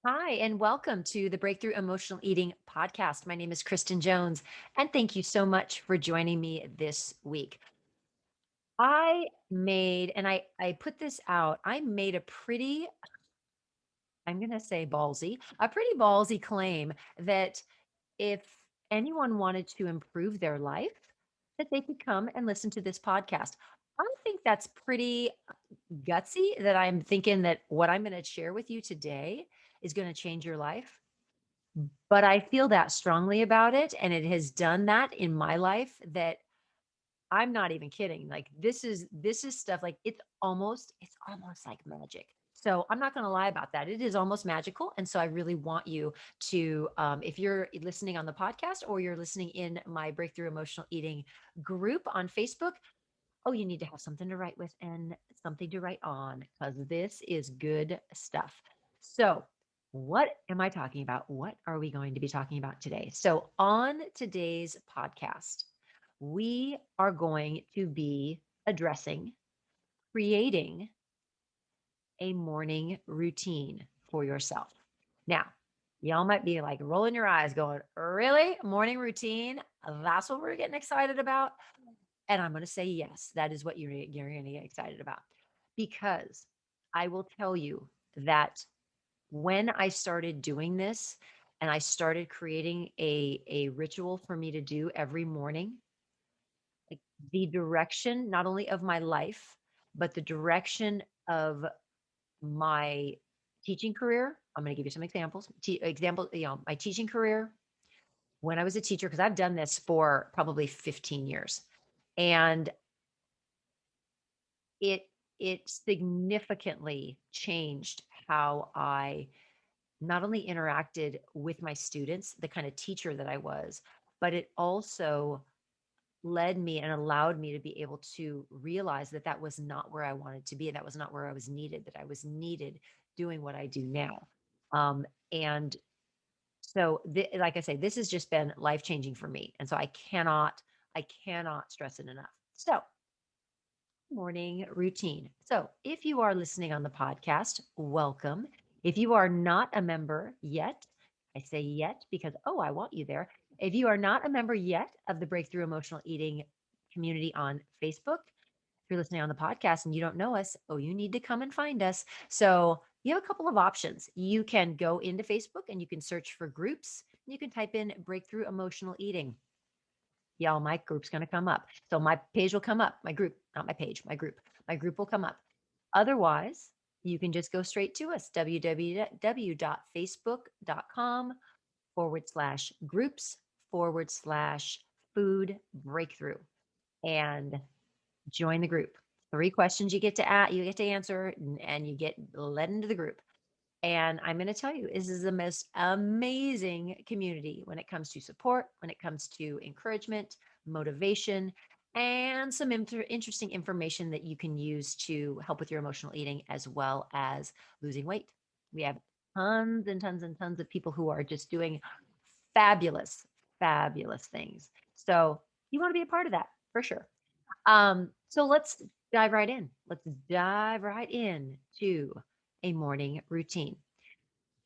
Hi, and welcome to the Breakthrough Emotional Eating podcast. My name is Kristen Jones, and thank you so much for joining me this week. I put this out, I made a pretty, I'm going to say ballsy, a pretty ballsy claim that if anyone wanted to improve their life, that they could come and listen to this podcast. I think that's pretty gutsy that I'm thinking that what I'm going to share with you today is going to change your life. But I feel that strongly about it, and it has done that in my life that I'm not even kidding. Like this is stuff like it's almost like magic. So I'm not going to lie about that. It is almost magical, and so I really want you to, if you're listening on the podcast or you're listening in my Breakthrough Emotional Eating group on Facebook, oh, you need to have something to write with and something to write on because this is good stuff. So, what am I talking about? What are we going to be talking about today? So, on today's podcast, we are going to be addressing creating a morning routine for yourself. Now, y'all might be like rolling your eyes, going, really? Morning routine? That's what we're getting excited about? And I'm going to say yes, that is what you're going to get excited about. Because I will tell you that when I started doing this and I started creating a ritual for me to do every morning, like the direction not only of my life, but the direction of my teaching career. I'm going to give you some examples. My teaching career when I was a teacher, because I've done this for probably 15 years. And it it significantly changed how I not only interacted with my students, the kind of teacher that I was, but it also led me and allowed me to be able to realize that that was not where I wanted to be. And that was not where I was needed, that I was needed doing what I do now. And so, like I say, this has just been life changing for me. And so I cannot stress it enough. So, morning routine. So, if you are listening on the podcast, welcome. If you are not a member yet, I say yet because, oh, I want you there. If you are not a member yet of the Breakthrough Emotional Eating community on Facebook, if you're listening on the podcast and you don't know us, oh, you need to come and find us. So, you have a couple of options. You can go into Facebook and you can search for groups. You can type in Breakthrough Emotional Eating. Yeah, my group's going to come up. So my page will come up, my group, not my page, my group. My group will come up. Otherwise, you can just go straight to us, www.facebook.com/groups/food breakthrough and join the group. Three questions you get to answer and you get led into the group. And I'm going to tell you, this is the most amazing community when it comes to support, when it comes to encouragement, motivation, and some interesting information that you can use to help with your emotional eating as well as losing weight. We have tons and tons and tons of people who are just doing fabulous, fabulous things. So you want to be a part of that for sure. So let's dive right in. Let's dive right in to a morning routine.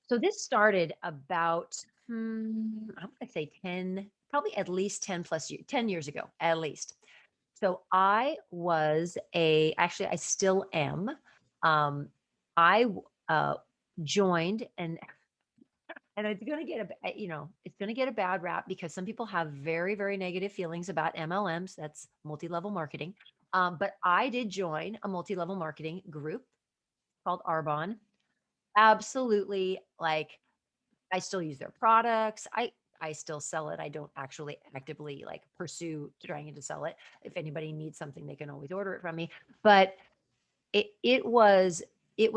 So this started about, I'm going to say 10, probably at least 10 plus years, 10 years ago, at least. So actually, I still am. Um, I joined and it's going to it's going to get a bad rap because some people have very, very negative feelings about MLMs. That's multi-level marketing. But I did join a multi-level marketing group called Arbonne. Absolutely, like I still use their products. I still sell it. I don't actually actively like pursue trying to sell it. If anybody needs something, they can always order it from me. But it was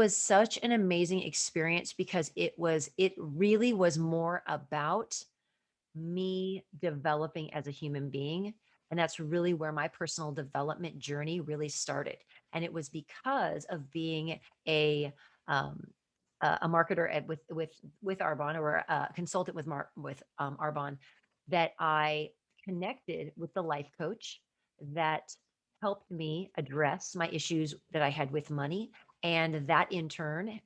such an amazing experience because it really was more about me developing as a human being. And that's really where my personal development journey really started. And it was because of being a um, a marketer with Arbonne or a consultant with Arbonne that I connected with the life coach that helped me address my issues that I had with money, and that in turn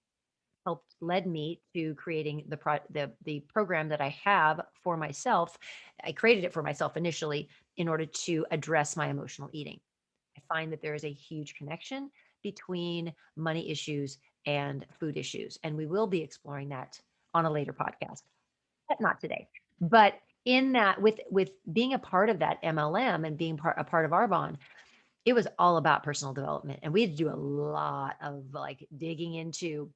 helped led me to creating the program that I have for myself. I created it for myself initially in order to address my emotional eating. I find that there is a huge connection between money issues and food issues, and we will be exploring that on a later podcast, but not today. But in that, with being a part of that MLM and being a part of Arbonne, it was all about personal development, and we had to do a lot of like digging into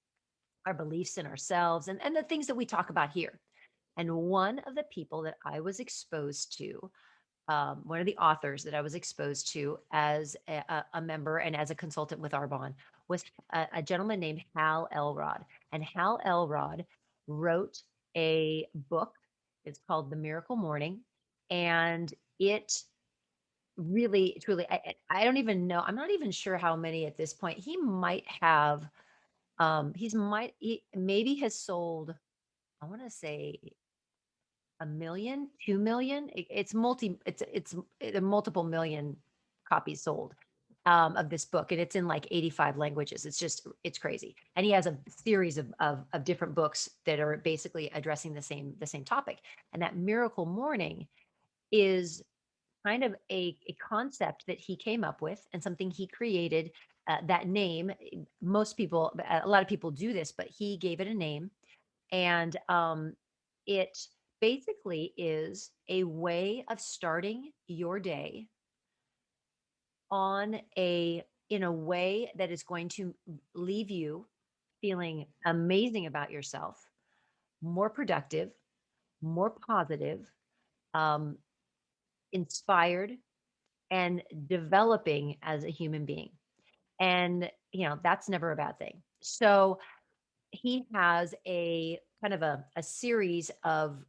our beliefs in ourselves and the things that we talk about here. And one of the people that I was exposed to, one of the authors that I was exposed to as a member and as a consultant with Arbonne was a gentleman named Hal Elrod. And Hal Elrod wrote a book. It's called The Miracle Morning. And it really, truly, I don't even know. I'm not even sure how many at this point. He might have, he maybe has sold, I want to say 1,000,000, 2,000,000. It's a multiple million copies sold of this book, and it's in like 85 languages. It's crazy. And he has a series of different books that are basically addressing the same topic. And that Miracle Morning is kind of a concept that he came up with and something he created. That name, most people, a lot of people do this, but he gave it a name, and it basically is a way of starting your day on a in a way that is going to leave you feeling amazing about yourself, more productive, more positive, um, inspired, and developing as a human being. And that's never a bad thing. So he has a kind of a series of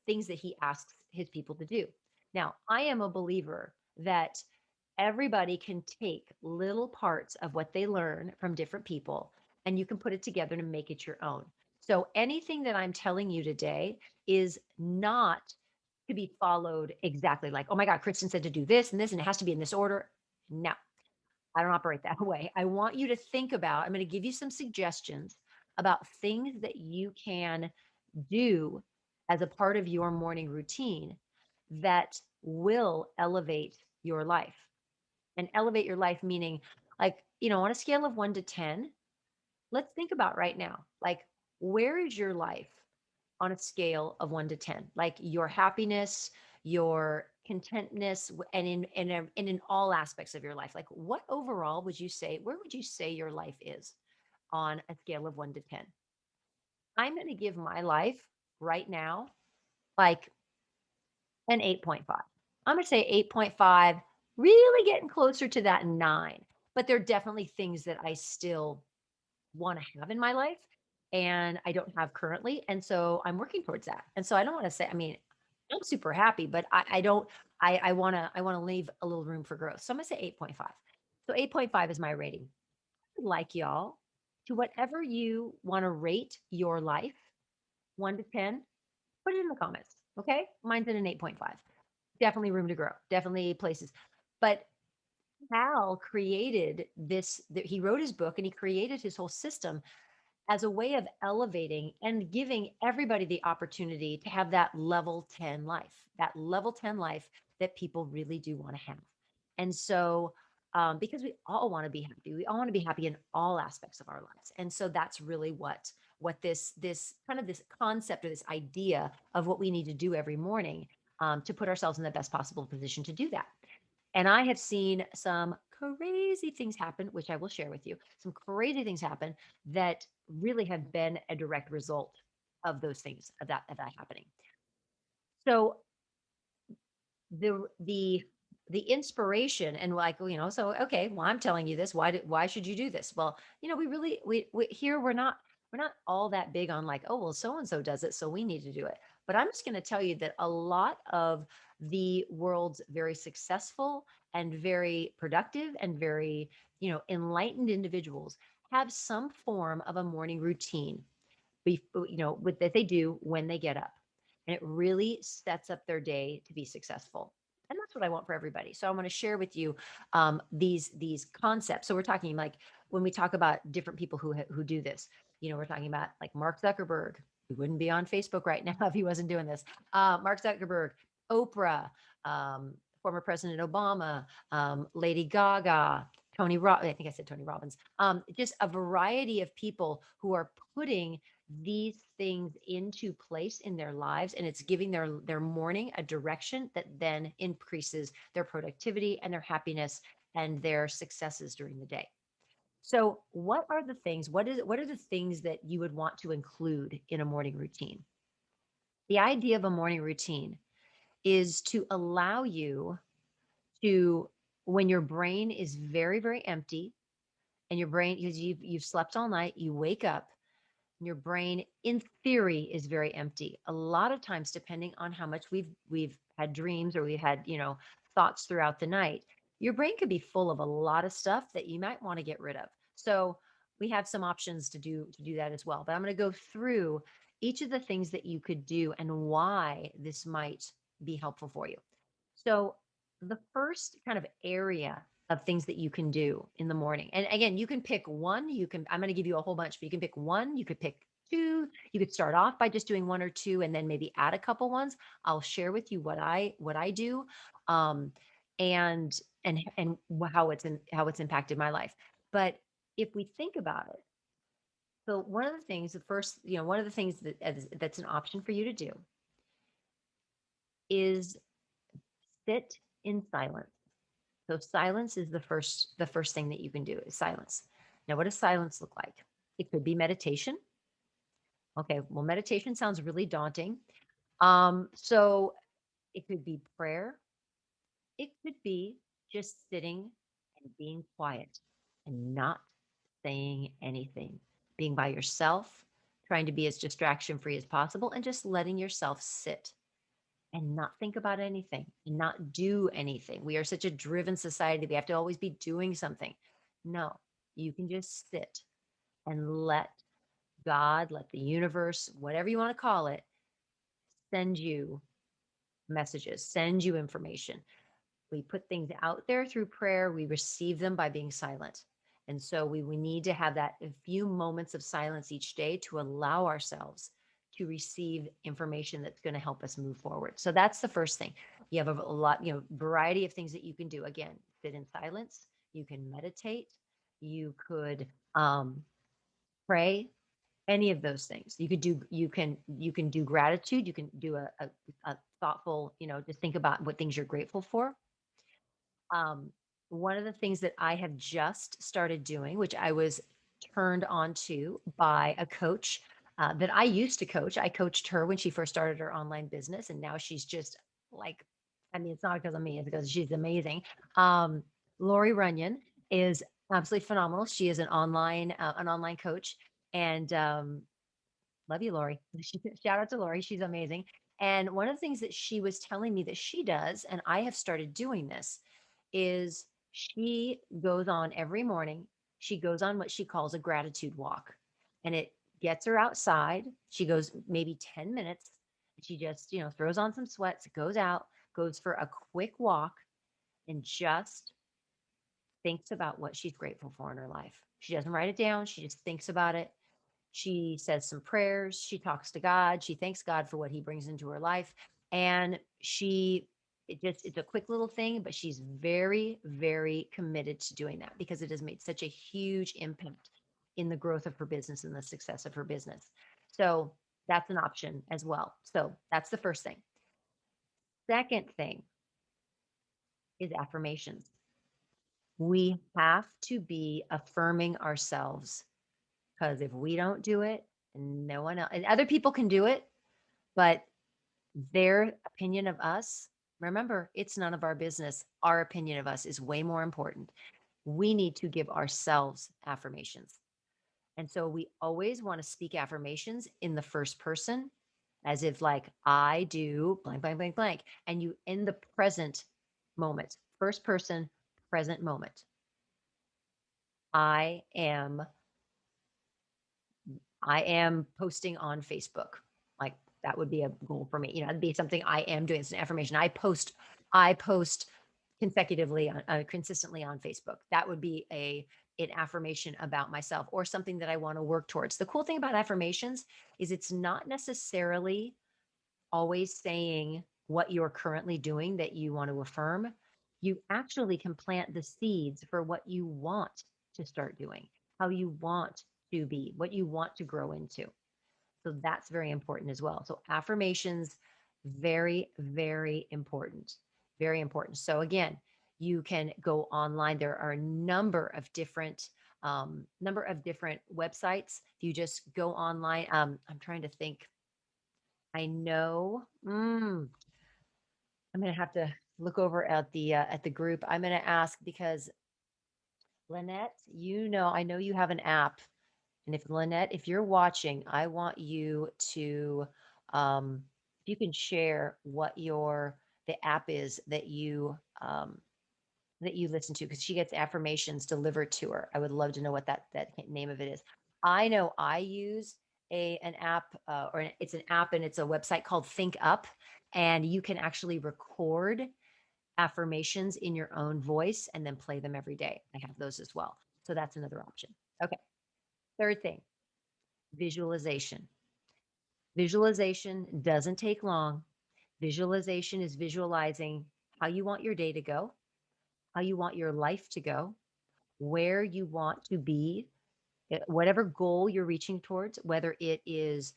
things that he asks his people to do. Now, I am a believer that everybody can take little parts of what they learn from different people and you can put it together to make it your own. So anything that I'm telling you today is not to be followed exactly like, oh my God, Kristen said to do this and this, and it has to be in this order. No, I don't operate that way. I want you to think about, I'm going to give you some suggestions about things that you can do as a part of your morning routine that will elevate your life. And elevate your life meaning, like, on a scale of 1 to 10, let's think about right now, like, where is your life on a scale of 1 to 10? Like your happiness, your contentness, and in all aspects of your life. Like what overall would you say, where would you say your life is on a scale of 1 to 10? I'm going to give my life right now like an 8.5. I'm going to say 8.5, really getting closer to that 9. But there are definitely things that I still want to have in my life and I don't have currently. And so I'm working towards that. And so I don't want to say, I mean, I'm super happy, but I don't, I want to leave a little room for growth. So I'm going to say 8.5. So 8.5 is my rating. I'd like y'all to whatever you want to rate your life, 1 to 10, put it in the comments. Okay. Mine's at an 8.5. Definitely room to grow, definitely places. But Hal created this, he wrote his book and he created his whole system as a way of elevating and giving everybody the opportunity to have that level 10 life, that level 10 life that people really do want to have. And so, because we all want to be happy, we all want to be happy in all aspects of our lives. And so that's really what this kind of this concept or this idea of what we need to do every morning, to put ourselves in the best possible position to do that. And I have seen some crazy things happen, which I will share with you. Some crazy things happen that really have been a direct result of those things of that happening. So the inspiration and like, so okay, well, I'm telling you this. Why should you do this? Well, we really we here we're not all that big on like, oh well, so and so does it, so we need to do it. But I'm just going to tell you that a lot of the world's very successful and very productive and very enlightened individuals have some form of a morning routine with that they do when they get up. And it really sets up their day to be successful. And that's what I want for everybody. So I want to share with you these concepts. So we're talking like when we talk about different people who do this. We're talking about like Mark Zuckerberg. He wouldn't be on Facebook right now if he wasn't doing this. Mark Zuckerberg, Oprah, former President Obama, Lady Gaga, I think I said Tony Robbins. Just a variety of people who are putting these things into place in their lives, and it's giving their morning a direction that then increases their productivity and their happiness and their successes during the day. So, what are the things that you would want to include in a morning routine? The idea of a morning routine is to allow you to, when your brain is very, very empty, and your brain, because you've slept all night, you wake up, and your brain in theory is very empty. A lot of times, depending on how much we've had dreams, or we've had, thoughts throughout the night, your brain could be full of a lot of stuff that you might want to get rid of. So we have some options to do that as well. But I'm going to go through each of the things that you could do and why this might be helpful for you. So the first kind of area of things that you can do in the morning. And again, you can pick one. I'm going to give you a whole bunch, but you can pick one, you could pick two. You could start off by just doing one or two and then maybe add a couple ones. I'll share with you what I do, um, and how it's impacted my life. But if we think about it, so one of the things, one of the things that's an option for you to do is sit in silence. So silence is the first thing that you can do is silence. Now, what does silence look like? It could be meditation. Okay, well, meditation sounds really daunting. So it could be prayer. It could be just sitting and being quiet and not saying anything, being by yourself, trying to be as distraction free as possible, and just letting yourself sit and not think about anything and not do anything. We are such a driven society. We have to always be doing something. No, you can just sit and let God, let the universe, whatever you want to call it, send you messages, send you information. We put things out there through prayer, we receive them by being silent. And so we need to have that a few moments of silence each day to allow ourselves to receive information that's going to help us move forward. So that's the first thing. You have a lot, variety of things that you can do. Again, sit in silence, you can meditate, you could pray, any of those things. You can do gratitude, you can do a thoughtful, just think about what things you're grateful for. um, One of the things that I have just started doing, which I was turned on to by a coach that I used to coach. I coached her when she first started her online business, and now she's just like, I mean, it's not because of me, it's because she's amazing. Um, Lori Runyon is absolutely phenomenal. She is an online coach, and love you, Lori. Shout out to Lori. She's amazing. And one of the things that she was telling me that she does, and I have started doing this, is she goes on every morning. She goes on what she calls a gratitude walk, and it gets her outside. She goes maybe 10 minutes. She just, throws on some sweats, goes out, goes for a quick walk, and just thinks about what she's grateful for in her life. She doesn't write it down. She just thinks about it. She says some prayers. She talks to God. She thanks God for what he brings into her life. And it's a quick little thing, but she's very, very committed to doing that because it has made such a huge impact in the growth of her business and the success of her business. So that's an option as well. So that's the first thing. Second thing is affirmations. We have to be affirming ourselves, because if we don't do it, no one else, and other people can do it, but their opinion of us, remember, it's none of our business. Our opinion of us is way more important. We need to give ourselves affirmations. And so we always want to speak affirmations in the first person, as if like I do blank, blank, blank, blank. And you in the present moment, first person, present moment. I am I am posting on Facebook. Like that would be a goal for me. That'd be something I am doing. It's an affirmation. I post consistently on Facebook. That would be an affirmation about myself or something that I want to work towards. The cool thing about affirmations is it's not necessarily always saying what you're currently doing that you want to affirm. You actually can plant the seeds for what you want to start doing, how you want to be, what you want to grow into. So that's very important as well. So affirmations, very, very important. Very important. So again, you can go online. There are a number of different websites. If you just go online, I'm trying to think. I know. I'm gonna have to look over at the group. I'm gonna ask because Lynette, I know you have an app. And if Lynette, if you're watching, I want you to, if you can share what the app is that you listen to, because she gets affirmations delivered to her. I would love to know what that name of it is. I know I use an app, it's an app and it's a website called Think Up, and you can actually record affirmations in your own voice and then play them every day. I have those as well. So that's another option. Okay. Third thing, visualization. Visualization doesn't take long. Visualization is visualizing how you want your day to go, how you want your life to go, where you want to be, whatever goal you're reaching towards, whether it is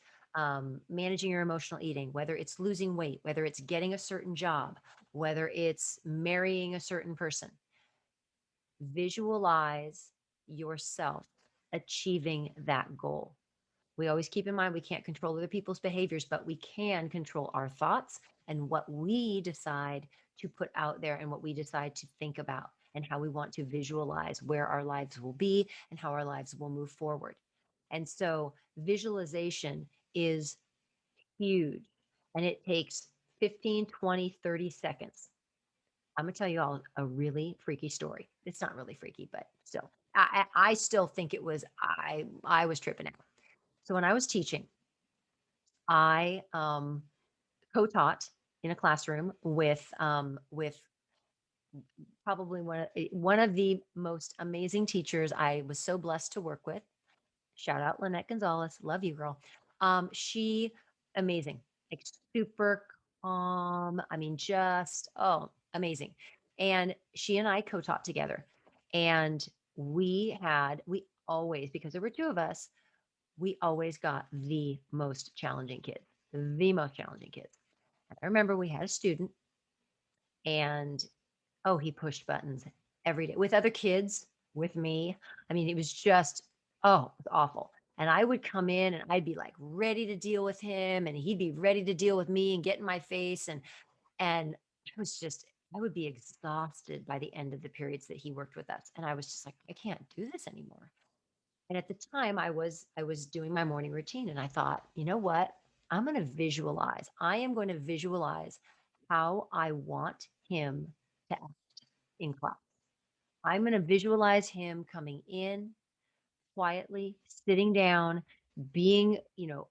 managing your emotional eating, whether it's losing weight, whether it's getting a certain job, whether it's marrying a certain person. Visualize yourself achieving that goal. We always keep in mind we can't control other people's behaviors, but we can control our thoughts and what we decide to put out there and what we decide to think about and how we want to visualize where our lives will be and how our lives will move forward. And so visualization is huge and it takes 15, 20, 30 seconds. I'm gonna tell you all a really freaky story. It's not really freaky, but still, I still think it was. I was tripping out. So when I was teaching, I co-taught in a classroom with probably one of the most amazing teachers I was so blessed to work with. Shout out Lynette Gonzalez, love you, girl. She Amazing, like super calm. I mean, just amazing. And she and I co-taught together, and we always, because there were two of us, we always got the most challenging kids, the most challenging kids. And I remember we had a student and oh, he pushed buttons every day with other kids, with me. I mean, it was just, oh, it was awful. And I would come in and I'd be like ready to deal with him and he'd be ready to deal with me and get in my face. And it was just, I would be exhausted by the end of the periods that he worked with us. And I was just like, I can't do this anymore. And at the time I was doing my morning routine and I thought, you know what? I'm going to visualize. I am going to visualize how I want him to act in class. I'm going to visualize him coming in quietly, sitting down, getting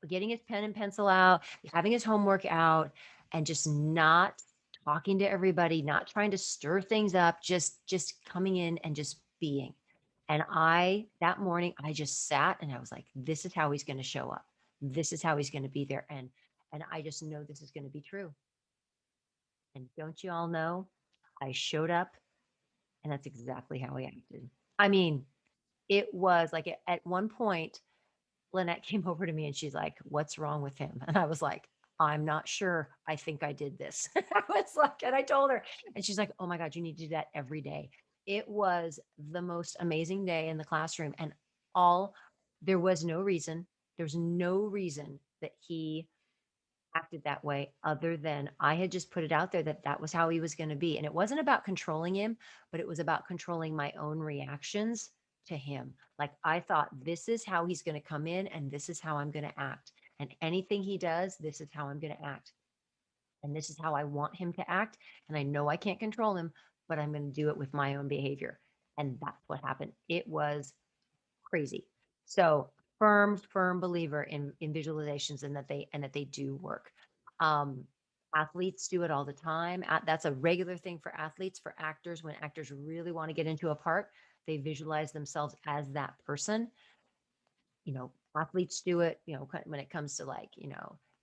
his pen and pencil out, having his homework out, and just not talking to everybody, not trying to stir things up, just coming in and just being. And that morning, I just sat and I was like, this is how he's going to show up. This is how he's going to be there. And I just know this is going to be true. And don't you all know? I showed up and that's exactly how he acted. I mean, it was like at one point, Lynette came over to me and she's like, "What's wrong with him?" And I was like, "I'm not sure. I think I did this." I was like, and I told her, and she's like, "Oh my God, you need to do that every day." It was the most amazing day in the classroom. And all there was no reason, there's no reason that he acted that way other than I had just put it out there that that was how he was going to be. And it wasn't about controlling him, but it was about controlling my own reactions to him. Like I thought, this is how he's going to come in and this is how I'm going to act. And anything he does, this is how I'm going to act. And this is how I want him to act. And I know I can't control him, but I'm going to do it with my own behavior. And that's what happened. It was crazy. So firm believer in visualizations and that they do work. Um, Athletes do it all the time. That's a regular thing for athletes. For actors, when actors really want to get into a part, They visualize themselves as that person. Athletes do it, when it comes to like,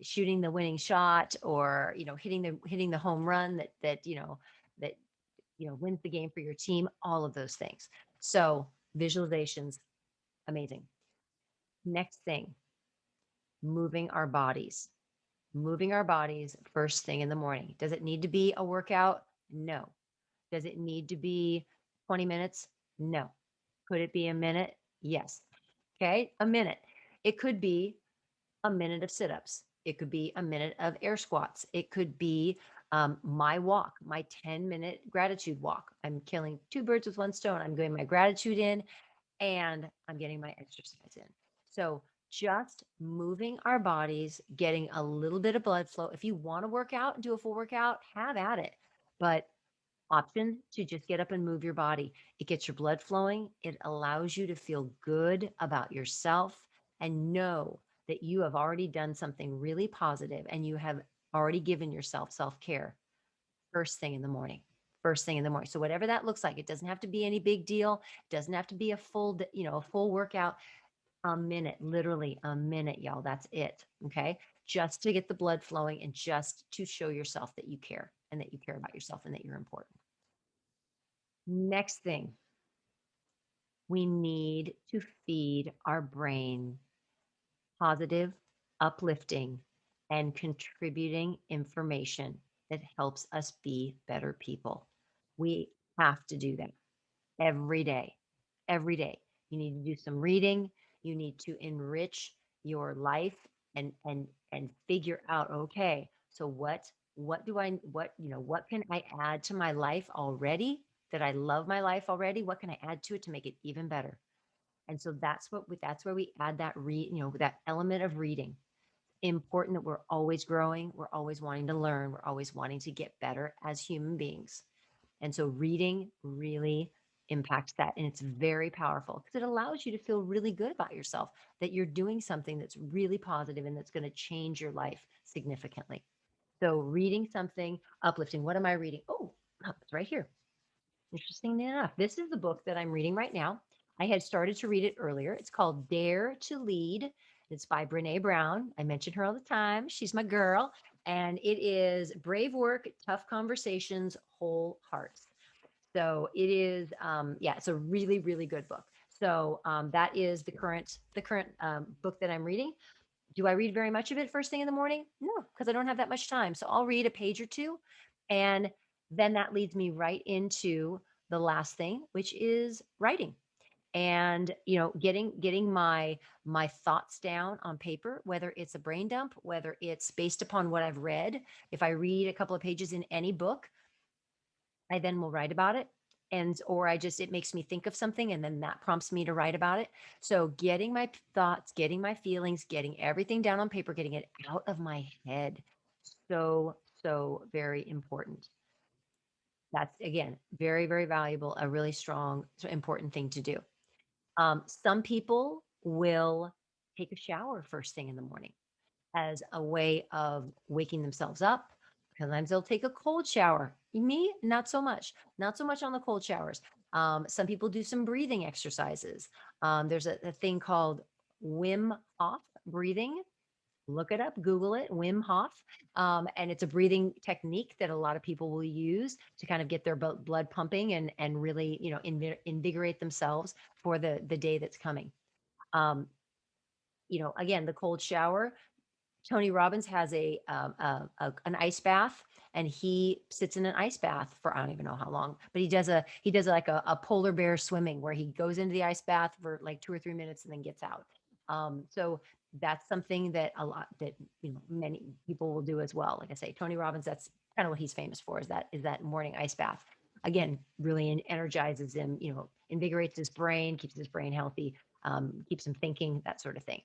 shooting the winning shot, or, hitting the home run that wins the game for your team, all of those things. So visualizations, amazing. Next thing, moving our bodies. Moving our bodies first thing in the morning. Does it need to be a workout? No. Does it need to be 20 minutes? No. Could it be a minute? Yes. Okay, a minute. It could be a minute of sit ups. It could be a minute of air squats. It could be my walk, my 10-minute gratitude walk. I'm killing two birds with one stone. I'm getting my gratitude in and I'm getting my exercise in. So just moving our bodies, getting a little bit of blood flow. If you want to work out and do a full workout, have at it. But option to just get up and move your body. It gets your blood flowing. It allows you to feel good about yourself and know that you have already done something really positive and you have already given yourself self care first thing in the morning. First thing in the morning. So whatever that looks like, it doesn't have to be any big deal. It doesn't have to be a a full workout. A minute, literally a minute, y'all. That's it. Okay. Just to get the blood flowing and just to show yourself that you care and that you care about yourself and that you're important. Next thing, we need to feed our brain positive, uplifting, and contributing information that helps us be better people. We have to do that every day. Every day. You need to do some reading. You need to enrich your life and figure out, okay, so what do I what can I add to my life already that I love my life already? What can I add to it to make it even better? And so that's where we add that element of reading. Important that we're always growing, we're always wanting to learn, we're always wanting to get better as human beings. And so reading really impacts that. And it's very powerful because it allows you to feel really good about yourself, that you're doing something that's really positive and that's going to change your life significantly. So reading something uplifting. What am I reading? Oh, it's right here. Interestingly enough, this is the book that I'm reading right now. I had started to read it earlier. It's called Dare to Lead. It's by Brene Brown. I mention her all the time. She's my girl. And it is Brave Work, Tough Conversations, Whole Hearts. So it is, yeah, it's a really, really good book. So that is the current book that I'm reading. Do I read very much of it first thing in the morning? No, because I don't have that much time. So I'll read a page or two, and then that leads me right into the last thing, which is writing. And getting my thoughts down on paper, whether it's a brain dump, whether it's based upon what I've read. If I read a couple of pages in any book, I then will write about it. And or it makes me think of something and then that prompts me to write about it. So getting my thoughts, getting my feelings, getting everything down on paper, getting it out of my head. So, so very important. That's again, very, very valuable, a really strong, important thing to do. Some people will take a shower first thing in the morning as a way of waking themselves up. Sometimes they'll take a cold shower. Me, not so much. Not so much on the cold showers. Some people do some breathing exercises. There's a thing called Wim Hof breathing. Look it up, Google it, Wim Hof. And it's a breathing technique that a lot of people will use to kind of get their blood pumping and really, invigorate themselves for the day that's coming. Um, again, the cold shower, Tony Robbins has an ice bath, and he sits in an ice bath for I don't even know how long, but he does like a polar bear swimming where he goes into the ice bath for like 2 or 3 minutes and then gets out. So that's something that a lot that many people will do as well. Like I say, Tony Robbins, that's kind of what he's famous for is that morning ice bath. Again, really energizes him, invigorates his brain, keeps his brain healthy, keeps him thinking, that sort of thing.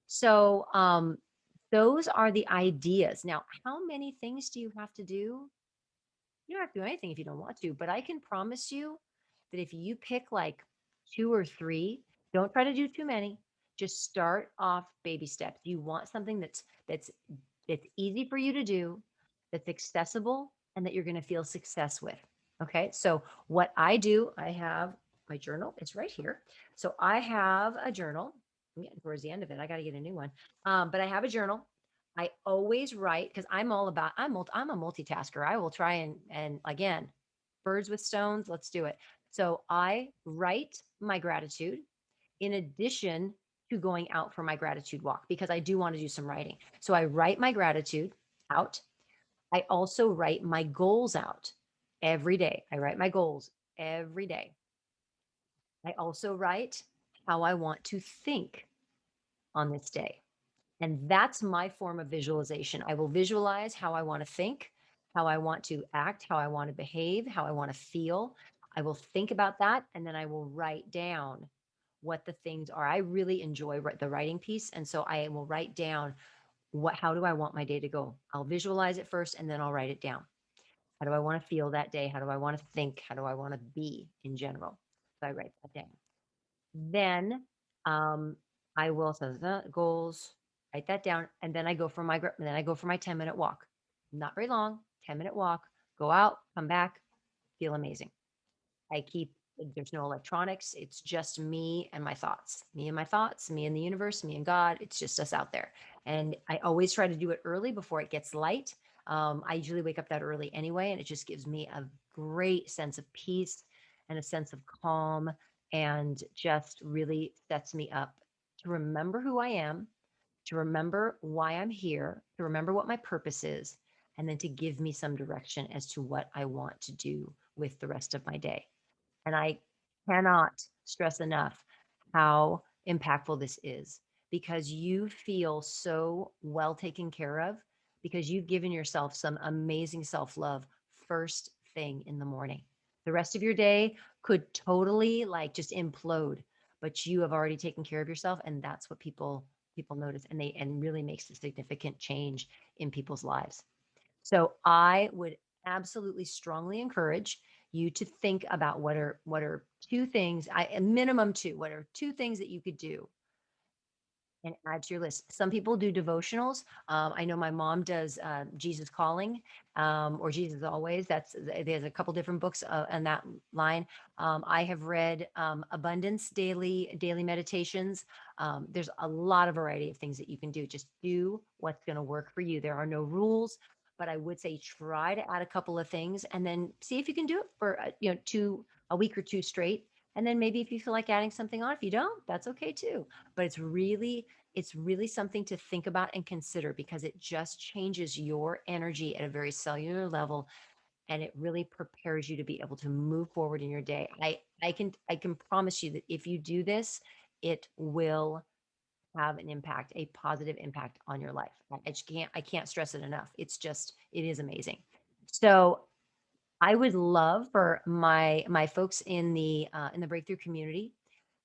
So those are the ideas. Now, how many things do you have to do? You don't have to do anything if you don't want to, but I can promise you that if you pick like two or three, don't try to do too many. Just start off baby steps. You want something that's easy for you to do, that's accessible, and that you're going to feel success with. Okay. So what I do, I have my journal. It's right here. So I have a journal. I'm getting towards the end of it. I got to get a new one. But I have a journal. I always write because I'm all about I'm a multitasker. I will try and again, birds with stones. Let's do it. So I write my gratitude in addition to going out for my gratitude walk because I do want to do some writing. So I write my gratitude out. I also write my goals out every day. I write my goals every day. I also write how I want to think on this day. And that's my form of visualization. I will visualize how I want to think, how I want to act, how I want to behave, how I want to feel. I will think about that and then I will write down what the things are. I really enjoy the writing piece. And so I will write down how do I want my day to go? I'll visualize it first and then I'll write it down. How do I want to feel that day? How do I want to think? How do I want to be in general? So I write that down. Then um, I will set the goals, write that down, and then I go for my 10-minute walk. Not very long, 10-minute walk. Go out, come back, feel amazing. I keep there's no electronics. It's just me and my thoughts. Me and my thoughts, me and the universe, me and God. It's just us out there. And I always try to do it early before it gets light. I usually wake up that early anyway, and it just gives me a great sense of peace and a sense of calm and just really sets me up to remember who I am, to remember why I'm here, to remember what my purpose is, and then to give me some direction as to what I want to do with the rest of my day. And I cannot stress enough how impactful this is because you feel so well taken care of because you've given yourself some amazing self love first thing in the morning. The rest of your day could totally like just implode, but you have already taken care of yourself. And that's what people notice and really makes a significant change in people's lives. So I would absolutely strongly encourage you to think about what are two things, a minimum two, what are two things that you could do and add to your list. Some people do devotionals. I know my mom does Jesus Calling or Jesus Always. There's a couple different books in that line. I have read Abundance Daily Meditations. There's a lot of variety of things that you can do. Just do what's going to work for you. There are no rules, but I would say try to add a couple of things and then see if you can do it for a week or two straight. And then maybe if you feel like adding something on, if you don't, that's okay too. But it's really something to think about and consider because it just changes your energy at a very cellular level and it really prepares you to be able to move forward in your day. I can promise you that if you do this, it will have an impact, a positive impact on your life. I can't stress it enough. It is amazing. So I would love for my folks in the breakthrough community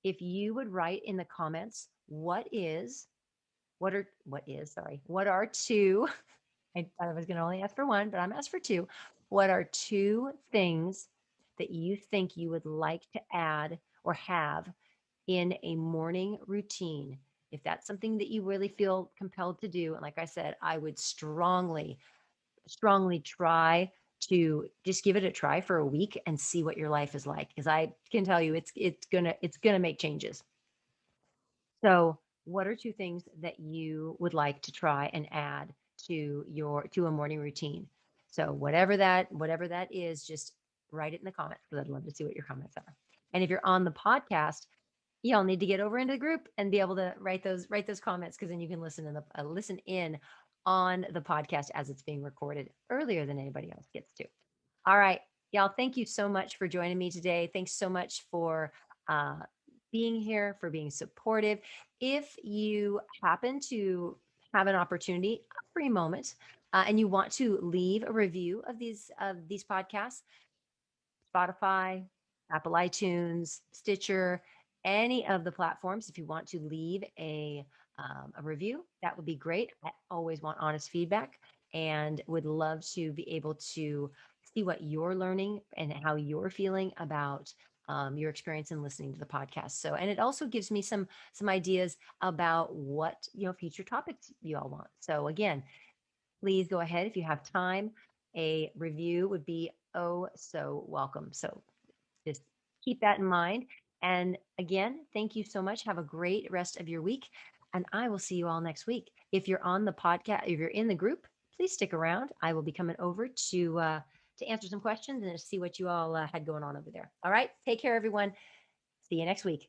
if you would write in the comments what are two I was going to only ask for one, but I'm asked for two. What are two things that you think you would like to add or have in a morning routine? If that's something that you really feel compelled to do, and like I said, I would strongly try to just give it a try for a week and see what your life is like because I can tell you it's gonna make changes. So what are two things that you would like to try and add to a morning routine? So whatever that is, just write it in the comments because I'd love to see what your comments are. And if you're on the podcast, y'all need to get over into the group and be able to write those comments because then you can listen in on the podcast as it's being recorded earlier than anybody else gets to. All right, y'all. Thank you so much for joining me today. Thanks so much for uh, being here, for being supportive. If you happen to have an opportunity, a free moment, and you want to leave a review of these podcasts, Spotify, Apple iTunes, Stitcher, any of the platforms. If you want to leave a review, that would be great. I always want honest feedback and would love to be able to see what you're learning and how you're feeling about your experience in listening to the podcast. So, and it also gives me some ideas about what future topics you all want. So, again, please go ahead if you have time. A review would be oh so welcome. So just keep that in mind. And again, thank you so much. Have a great rest of your week. And I will see you all next week. If you're on the podcast, if you're in the group, please stick around. I will be coming over to answer some questions and to see what you all had going on over there. All right. Take care, everyone. See you next week.